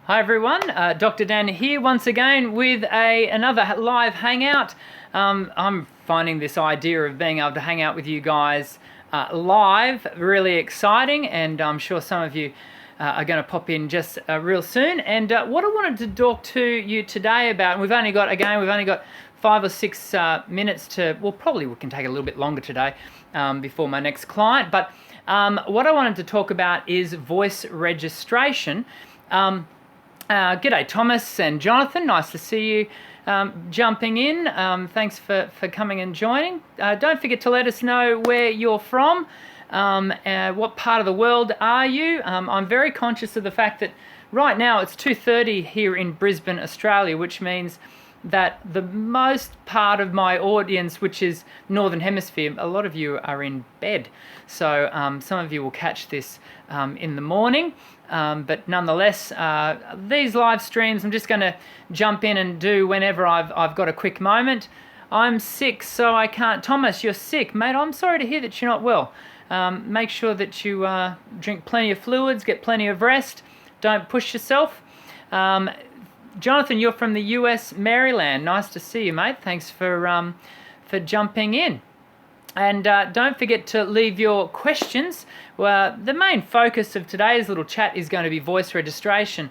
Hi everyone, Dr. Dan here once again with another live hangout. I'm finding this idea of being able to hang out with you guys live really exciting, and I'm sure some of you are going to pop in just real soon. And what I wanted to talk to you today about, and we've only got 5 or 6 minutes to, well, probably we can take a little bit longer today before my next client, but what I wanted to talk about is voice registration. G'day Thomas and Jonathan, nice to see you jumping in. Thanks for coming and joining. Don't forget to let us know where you're from, what part of the world are you. I'm very conscious of the fact that right now it's 2:30 here in Brisbane, Australia, which means that the most part of my audience, which is Northern Hemisphere, a lot of you are in bed. So some of you will catch this in the morning. But nonetheless, these live streams, I'm just going to jump in and do whenever I've got a quick moment. I'm sick, so I can't. Thomas, you're sick. Mate, I'm sorry to hear that you're not well. Make sure that you drink plenty of fluids, get plenty of rest. Don't push yourself. Jonathan, you're from the US, Maryland. Nice to see you, mate. Thanks for jumping in. And don't forget to leave your questions. Well, the main focus of today's little chat is going to be voice registration.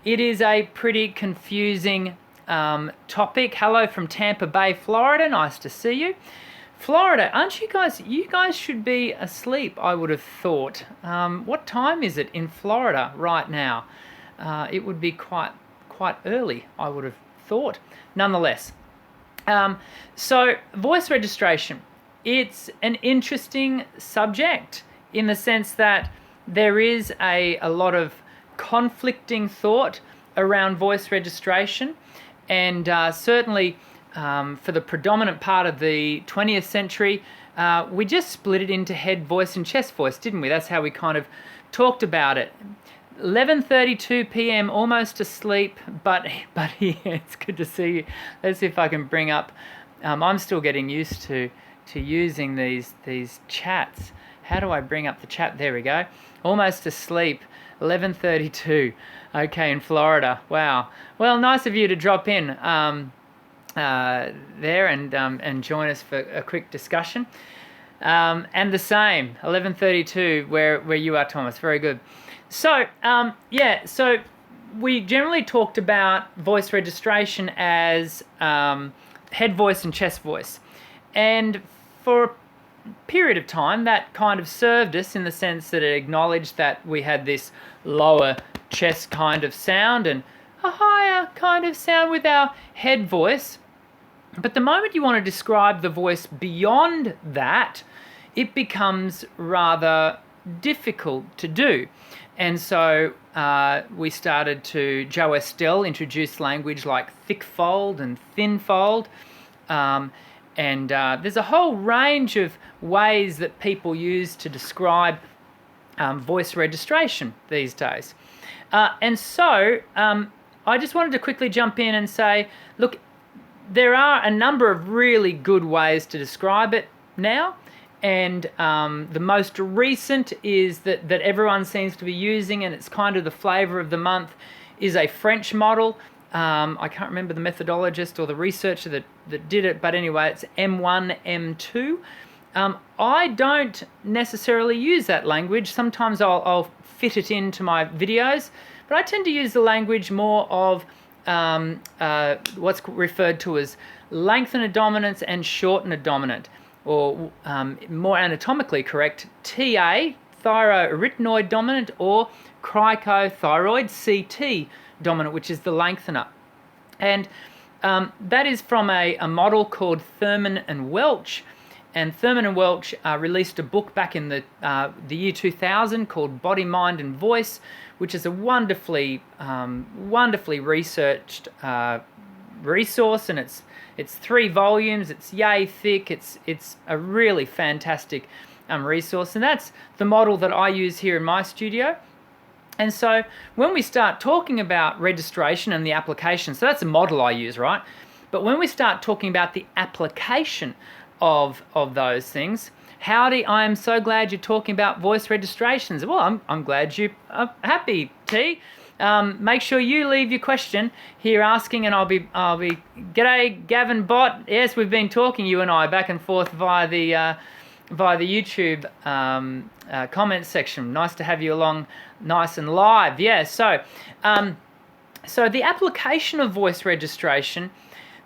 It is a pretty confusing topic. Hello from Tampa Bay, Florida. Nice to see you. Florida, aren't you guys? You guys should be asleep, I would have thought. What time is it in Florida right now? It would be quite early, I would have thought. Nonetheless, so voice registration. It's an interesting subject in the sense that there is a lot of conflicting thought around voice registration, and certainly for the predominant part of the 20th century, we just split it into head voice and chest voice, didn't we? That's how we kind of talked about it. 11:32 p.m. almost asleep, but yeah, it's good to see you. Let's see if I can bring up. I'm still getting used to using these chats. How do I bring up the chat? There we go. Almost asleep. 11:32. Okay, in Florida. Wow. Well, nice of you to drop in there and join us for a quick discussion. And the same. 11:32 where you are, Thomas. Very good. So, so we generally talked about voice registration as head voice and chest voice. And for a period of time, that kind of served us in the sense that it acknowledged that we had this lower chest kind of sound and a higher kind of sound with our head voice. But the moment you want to describe the voice beyond that, it becomes rather difficult to do. And so we started to, Joe Estelle introduced language like thick fold and thin fold. And there's a whole range of ways that people use to describe voice registration these days. And so I just wanted to quickly jump in and say, look, there are a number of really good ways to describe it now. And the most recent is that everyone seems to be using, and it's kind of the flavor of the month, is a French model. I can't remember the methodologist or the researcher that did it, but anyway, it's M1, M2. I don't necessarily use that language. Sometimes I'll fit it into my videos, but I tend to use the language more of what's referred to as lengthen a dominant and shorten a dominant, or more anatomically correct, TA, thyroarytenoid dominant, or cricothyroid, CT dominant, which is the lengthener. And that is from a model called Thurman and Welch. And Thurman and Welch released a book back in the year 2000 called Body, Mind and Voice, which is a wonderfully researched resource, and it's 3 volumes. It's yay thick. It's a really fantastic resource, and that's the model that I use here in my studio. And so when we start talking about registration and the application, so that's a model I use, right? But when we start talking about the application of those things, Howdy, I am so glad you're talking about voice registrations. Well, I'm glad you are happy, T. Make sure you leave your question here asking, and I'll be g'day Gavin Bot. Yes, we've been talking, you and I, back and forth via the YouTube comment section. Nice to have you along, nice and live. Yeah, so the application of voice registration,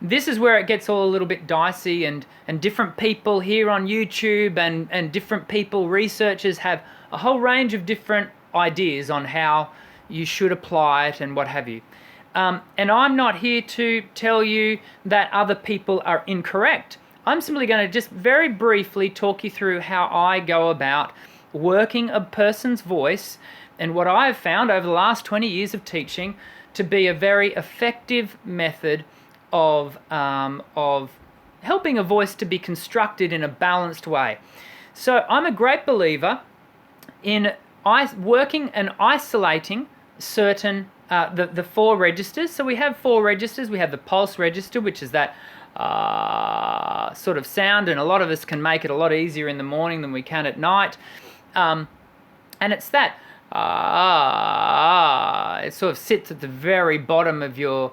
this is where it gets all a little bit dicey, and different people here on YouTube and different people, researchers, have a whole range of different ideas on how you should apply it and what have you. And I'm not here to tell you that other people are incorrect. I'm simply going to just very briefly talk you through how I go about working a person's voice and what I've found over the last 20 years of teaching to be a very effective method of helping a voice to be constructed in a balanced way. So I'm a great believer in working and isolating certain the 4 registers. So we have 4 registers. We have the pulse register, which is that sort of sound, and a lot of us can make it a lot easier in the morning than we can at night. And it's that it sort of sits at the very bottom of your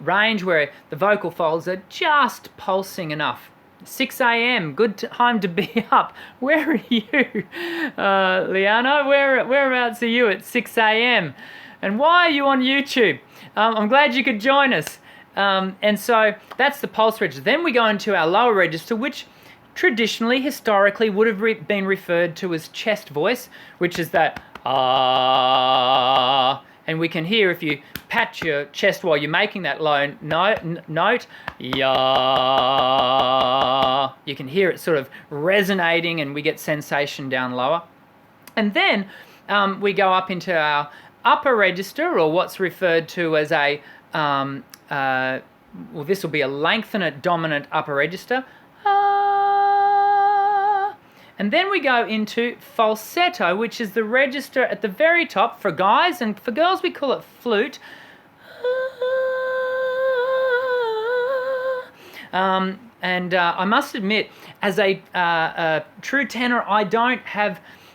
range, where the vocal folds are just pulsing enough. 6 a.m, good time to be up. Where are you, Liana? Whereabouts are you at 6 a.m? And why are you on YouTube? I'm glad you could join us. And so that's the pulse register. Then we go into our lower register, which traditionally, historically, would have been referred to as chest voice, which is that and we can hear, if you pat your chest while you're making that low note, ya, you can hear it sort of resonating, and we get sensation down lower. And then we go up into our upper register, or what's referred to as a well, this will be a lengthener dominant upper register. And then we go into falsetto, which is the register at the very top for guys, and for girls we call it flute. I must admit, as a true tenor, I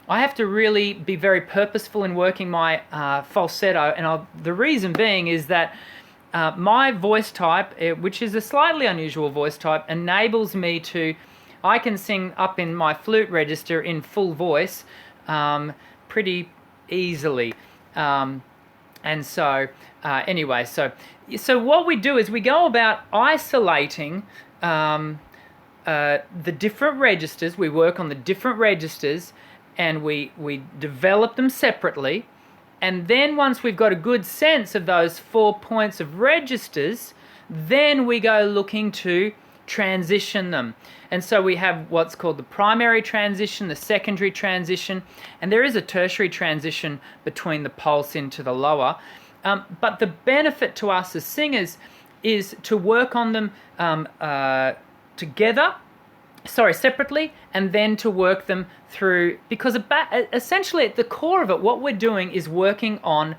have to really be very purposeful in working my falsetto, and the reason being is that my voice type, which is a slightly unusual voice type, enables me to, I can sing up in my flute register in full voice pretty easily. And so anyway, so what we do is we go about isolating the different registers. We work on the different registers, and we develop them separately. And then once we've got a good sense of those 4 points of registers, then we go looking to transition them. And so we have what's called the primary transition, the secondary transition, and there is a tertiary transition between the pulse into the lower. But the benefit to us as singers is to work on them separately, and then to work them through, because essentially at the core of it, what we're doing is working on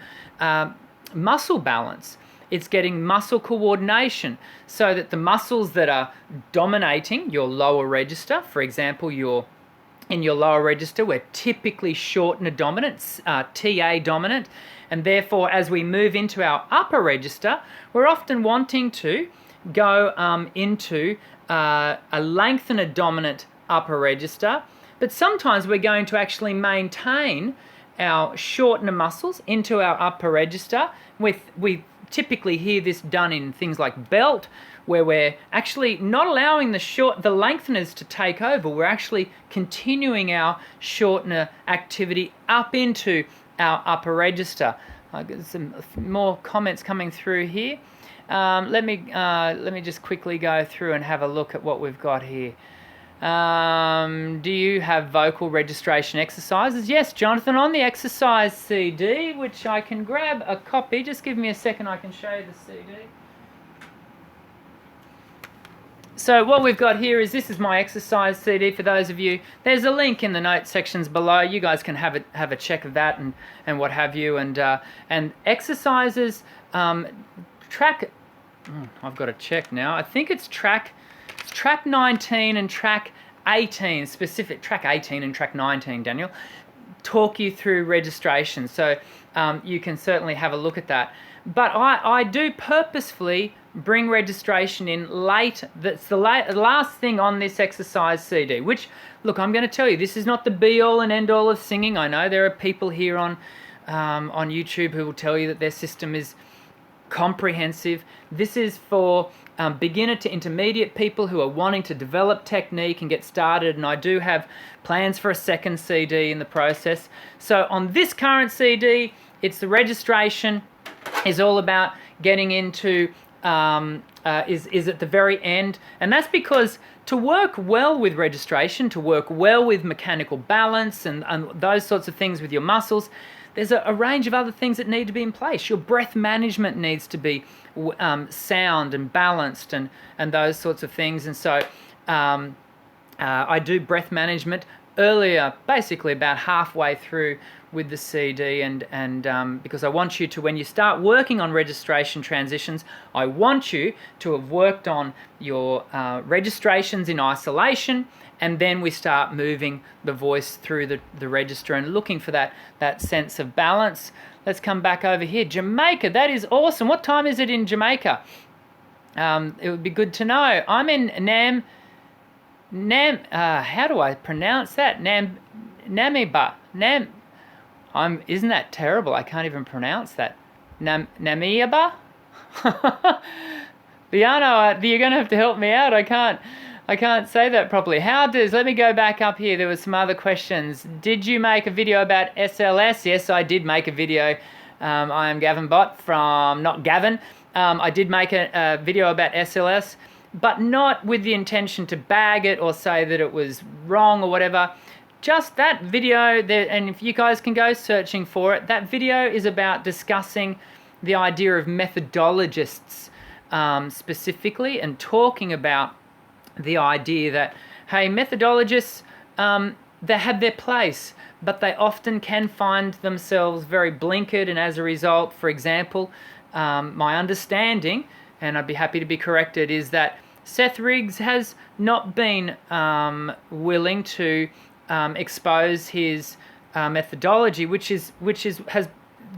muscle balance. It's getting muscle coordination, so that the muscles that are dominating your lower register, for example, in your lower register, we're typically shortener dominant, TA dominant, and therefore as we move into our upper register, we're often wanting to go into a lengthener dominant upper register, but sometimes we're going to actually maintain our shortener muscles into our upper register. We typically hear this done in things like belt, where we're actually not allowing the lengtheners to take over. We're actually continuing our shortener activity up into our upper register. I've got some more comments coming through here. Let me just quickly go through and have a look at what we've got here. Do you have vocal registration exercises? Yes, Jonathan, on the exercise CD, which I can grab a copy. Just give me a second, I can show you the CD. So what we've got here is, this is my exercise CD for those of you. There's a link in the notes sections below. You guys can have a check of that and what have you. And exercises, track, I've got to check now. I think it's track 19 and track 18, specific track 18 and track 19, Daniel, talk you through registration. So you can certainly have a look at that. But I do purposefully bring registration in late. That's the last thing on this exercise CD, which, look, I'm going to tell you, this is not the be-all and end-all of singing. I know there are people here on YouTube who will tell you that their system is comprehensive. This is for beginner to intermediate people who are wanting to develop technique and get started, and I do have plans for a second CD in the process. So on this current CD, it's the registration is all about getting into is at the very end, and that's because to work well with registration, to work well with mechanical balance and those sorts of things with your muscles, there's a range of other things that need to be in place. Your breath management needs to be sound and balanced and those sorts of things. And so I do breath management earlier, basically about halfway through with the CD, and because I want you to, when you start working on registration transitions, I want you to have worked on your registrations in isolation, and then we start moving the voice through the register and looking for that sense of balance. Let's come back over here. Jamaica, that is awesome. What time is it in Jamaica? It would be good to know. I'm in how do I pronounce that? Namiba. Isn't that terrible? I can't even pronounce that. Namiba? Liano, you're going to have to help me out. I can't say that properly. Let me go back up here. There were some other questions. Did you make a video about SLS? Yes, I did make a video. I am Gavin Bott from, not Gavin. I did make a video about SLS, but not with the intention to bag it or say that it was wrong or whatever. Just that video there, and if you guys can go searching for it, that video is about discussing the idea of methodologists specifically, and talking about the idea that, hey, methodologists, they have their place, but they often can find themselves very blinkered, and as a result, for example, my understanding, and I'd be happy to be corrected, is that Seth Riggs has not been willing to expose his methodology, which has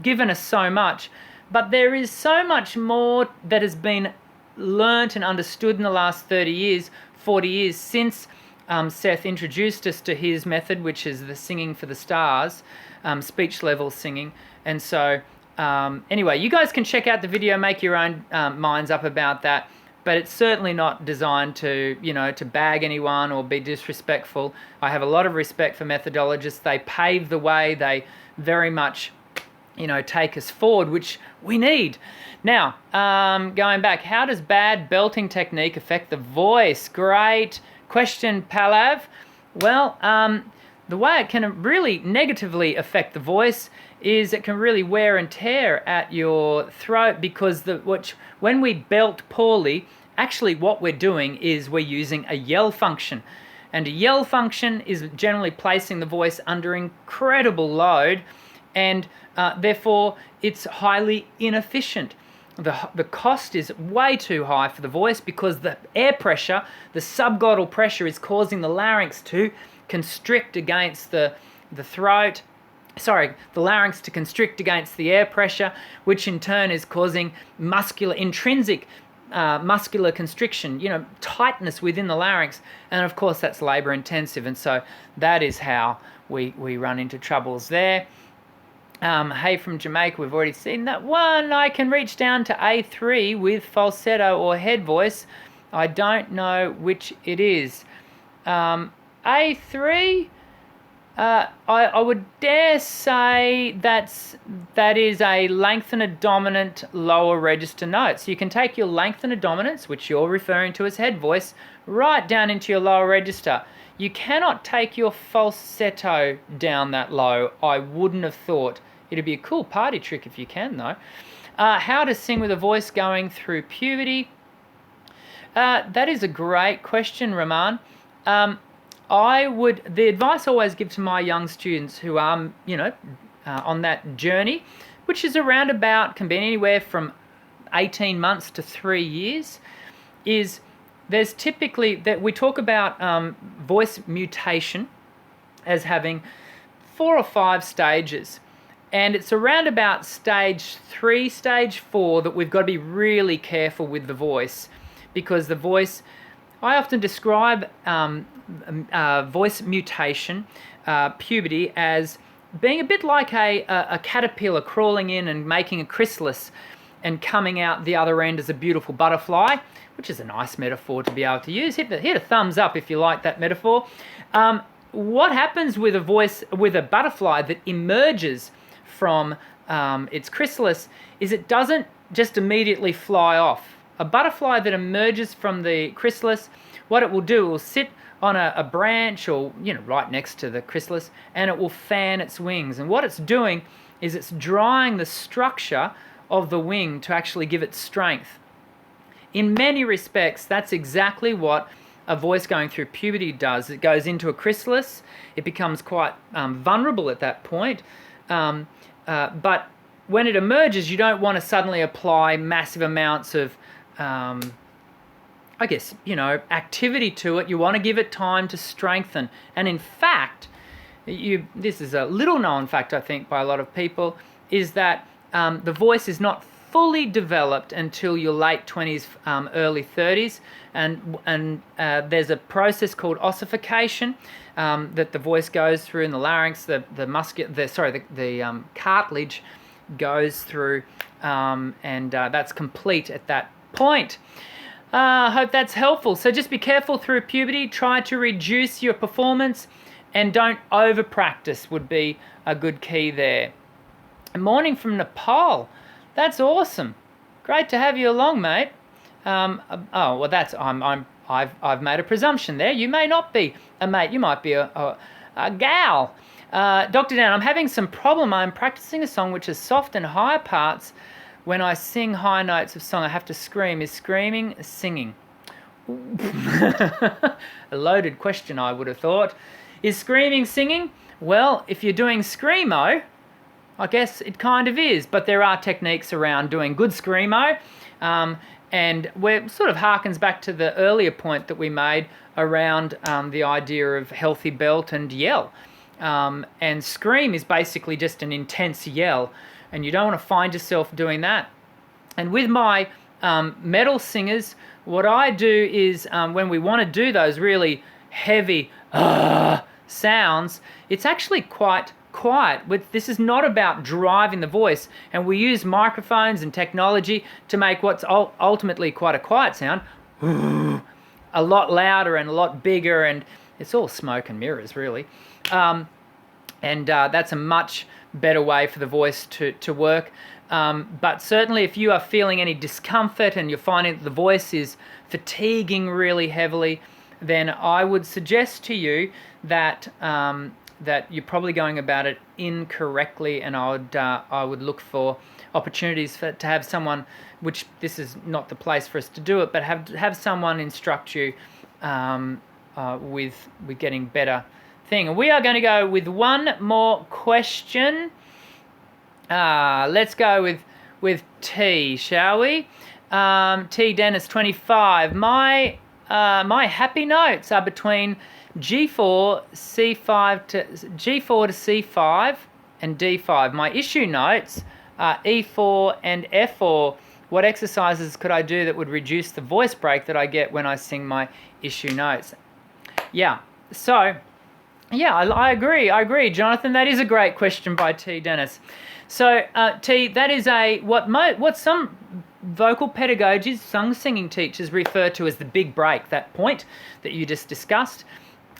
given us so much, but there is so much more that has been learnt and understood in the last 30 years, 40 years since Seth introduced us to his method, which is the singing for the stars, speech level singing. And so anyway, you guys can check out the video, make your own minds up about that. But it's certainly not designed to, to bag anyone or be disrespectful. I have a lot of respect for methodologists. They pave the way. They very much, take us forward, which we need. Now, going back, how does bad belting technique affect the voice? Great question, Palav. Well, the way it can really negatively affect the voice is it can really wear and tear at your throat, because when we belt poorly, actually what we're doing is we're using a yell function. And a yell function is generally placing the voice under incredible load, and therefore it's highly inefficient. The cost is way too high for the voice, because the air pressure, the subglottal pressure, is causing the larynx to constrict against the throat. The larynx to constrict against the air pressure, which in turn is causing intrinsic muscular constriction, tightness within the larynx. And of course, that's labor intensive. And so that is how we run into troubles there. Hey, from Jamaica, we've already seen that one. I can reach down to A3 with falsetto or head voice. I don't know which it is. A3, I would dare say that is a lengthener dominant lower register note. So you can take your lengthener dominance, which you're referring to as head voice, right down into your lower register. You cannot take your falsetto down that low. I wouldn't have thought. It'd be a cool party trick if you can, though. How to sing with a voice going through puberty? That is a great question, Raman. The advice I always give to my young students who are, on that journey, which is around about, can be anywhere from 18 months to 3 years, is there's typically, that we talk about voice mutation as having 4 or 5 stages. And it's around about stage 3, stage 4 that we've got to be really careful with the voice, because the voice, I often describe voice mutation, puberty, as being a bit like a caterpillar crawling in and making a chrysalis and coming out the other end as a beautiful butterfly, which is a nice metaphor to be able to use. Hit a thumbs up if you like that metaphor. What happens with a voice, with a butterfly that emerges from its chrysalis, is it doesn't just immediately fly off. A butterfly that emerges from the chrysalis, what it will do, it will sit on a branch, or right next to the chrysalis, and it will fan its wings. And what it's doing is it's drying the structure of the wing to actually give it strength. In many respects, that's exactly what a voice going through puberty does. It goes into a chrysalis, it becomes quite vulnerable at that point, but when it emerges, you don't want to suddenly apply massive amounts of activity to it. You want to give it time to strengthen. And in fact, this is a little known fact, I think, by a lot of people, is that the voice is not fully developed until your late 20s, early 30s, and there's a process called ossification that the voice goes through in the larynx, the cartilage goes through, and that's complete at that point. I hope that's helpful. So just be careful through puberty. Try to reduce your performance, and don't over practice would be a good key there. Morning from Nepal. That's awesome. Great to have you along, mate. I've made a presumption there. You may not be a mate. You might be a gal. Dr. Dan, I'm having some problem. I'm practicing a song which is soft and higher parts. When I sing high notes of song, I have to scream. Is screaming singing? A loaded question, I would have thought. Is screaming singing? Well, if you're doing screamo, I guess it kind of is, but there are techniques around doing good screamo, and it sort of harkens back to the earlier point that we made around the idea of healthy belt and yell. And scream is basically just an intense yell, and you don't want to find yourself doing that. And with my metal singers, what I do is when we want to do those really heavy sounds, it's actually quite quiet. This is not about driving the voice, and we use microphones and technology to make what's ultimately quite a quiet sound a lot louder and a lot bigger, and it's all smoke and mirrors, really. That's a much better way for the voice to work. But certainly if you are feeling any discomfort and you're finding that the voice is fatiguing really heavily, then I would suggest to you that that you're probably going about it incorrectly, and I would look for opportunities to have someone, which this is not the place for us to do it, but have someone instruct you with getting better thing. And we are going to go with one more question. Let's go with T, shall we? T Dennis 25. My happy notes are between G4 to C5 and D5. My issue notes are E4 and F4. What exercises could I do that would reduce the voice break that I get when I sing my issue notes? Yeah, so, yeah, I agree, Jonathan. That is a great question by T Dennis. So, T, that is what some vocal pedagogies, singing teachers refer to as the big break, that point that you just discussed.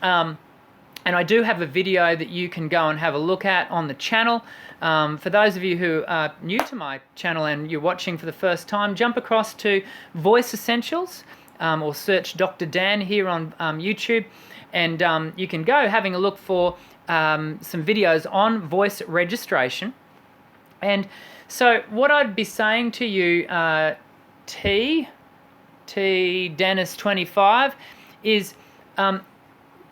And I do have a video that you can go and have a look at on the channel. For those of you who are new to my channel and you're watching for the first time, jump across to Voice Essentials, or search Dr. Dan here on YouTube, and you can go having a look for some videos on voice registration. And so what I'd be saying to you, T Dennis 25, is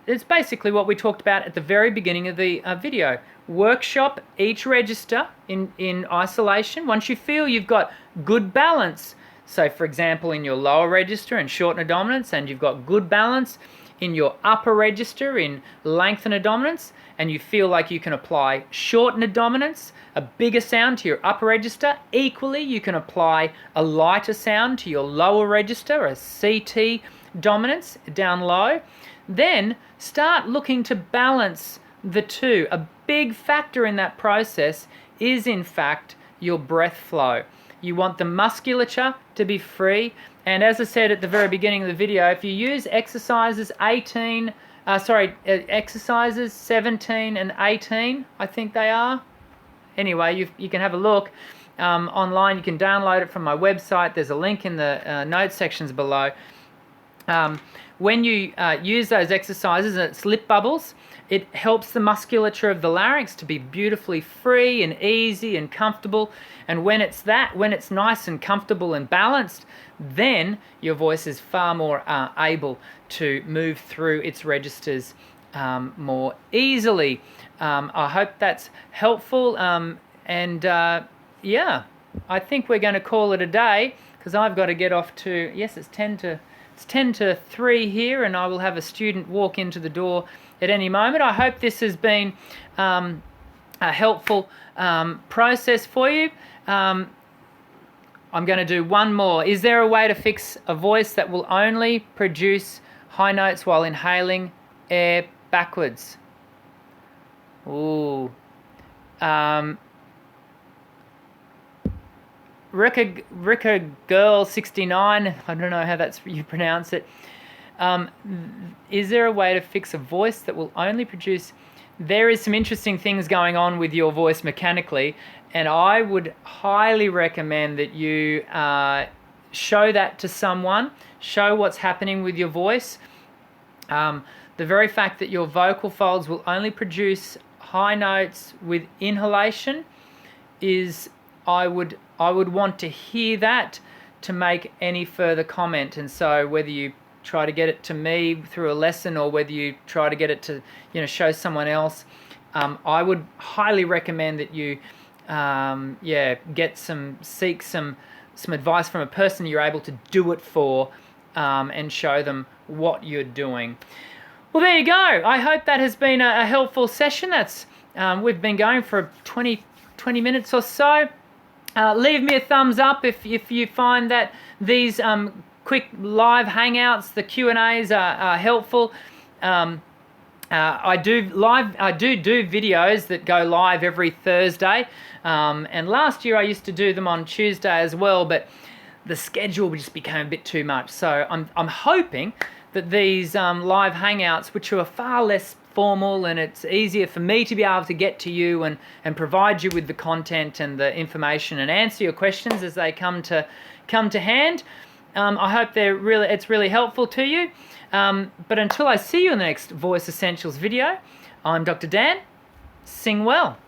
it's basically what we talked about at the very beginning of the video. Workshop each register in isolation. Once you feel you've got good balance, So for example, in your lower register and shorten a dominance, and you've got good balance in your upper register in lengthen a dominance, and you feel like you can apply shorten a dominance, a bigger sound to your upper register. Equally, you can apply a lighter sound to your lower register, a CT dominance down low. Then start looking to balance the two. A big factor in that process is in fact your breath flow. You want the musculature to be free, and as I said at the very beginning of the video, if you use exercises exercises 17 and 18, I think they are. Anyway, you can have a look online. You can download it from my website. There's a link in the notes sections below. When you use those exercises, and it's lip bubbles, it helps the musculature of the larynx to be beautifully free and easy and comfortable. And when it's nice and comfortable and balanced, then your voice is far more able to move through its registers more easily. I hope that's helpful. Yeah, I think we're going to call it a day, because I've got to get off to, yes, it's 10 to 3 here, and I will have a student walk into the door at any moment. I hope this has been a helpful process for you. I'm going to do one more. Is there a way to fix a voice that will only produce high notes while inhaling air backwards? Ooh. Ricka Girl 69, I don't know how you pronounce it. Is there a way to fix a voice that will only produce... There is some interesting things going on with your voice mechanically, and I would highly recommend that you show that to someone, show what's happening with your voice. The very fact that your vocal folds will only produce high notes with inhalation is... I would want to hear that to make any further comment. And so whether you try to get it to me through a lesson, or whether you try to get it to, show someone else, I would highly recommend that you seek some advice from a person you're able to do it for, and show them what you're doing. Well, there you go. I hope that has been a helpful session. We've been going for 20 minutes or so. Leave me a thumbs up if you find that these quick live hangouts, the Q&As are helpful. I do videos that go live every Thursday, and last year I used to do them on Tuesday as well, but the schedule just became a bit too much. So I'm hoping that these live hangouts, which are far less formal, and it's easier for me to be able to get to you and provide you with the content and the information and answer your questions as they come to hand. I hope it's really helpful to you. But until I see you in the next Voice Essentials video, I'm Dr. Dan. Sing well.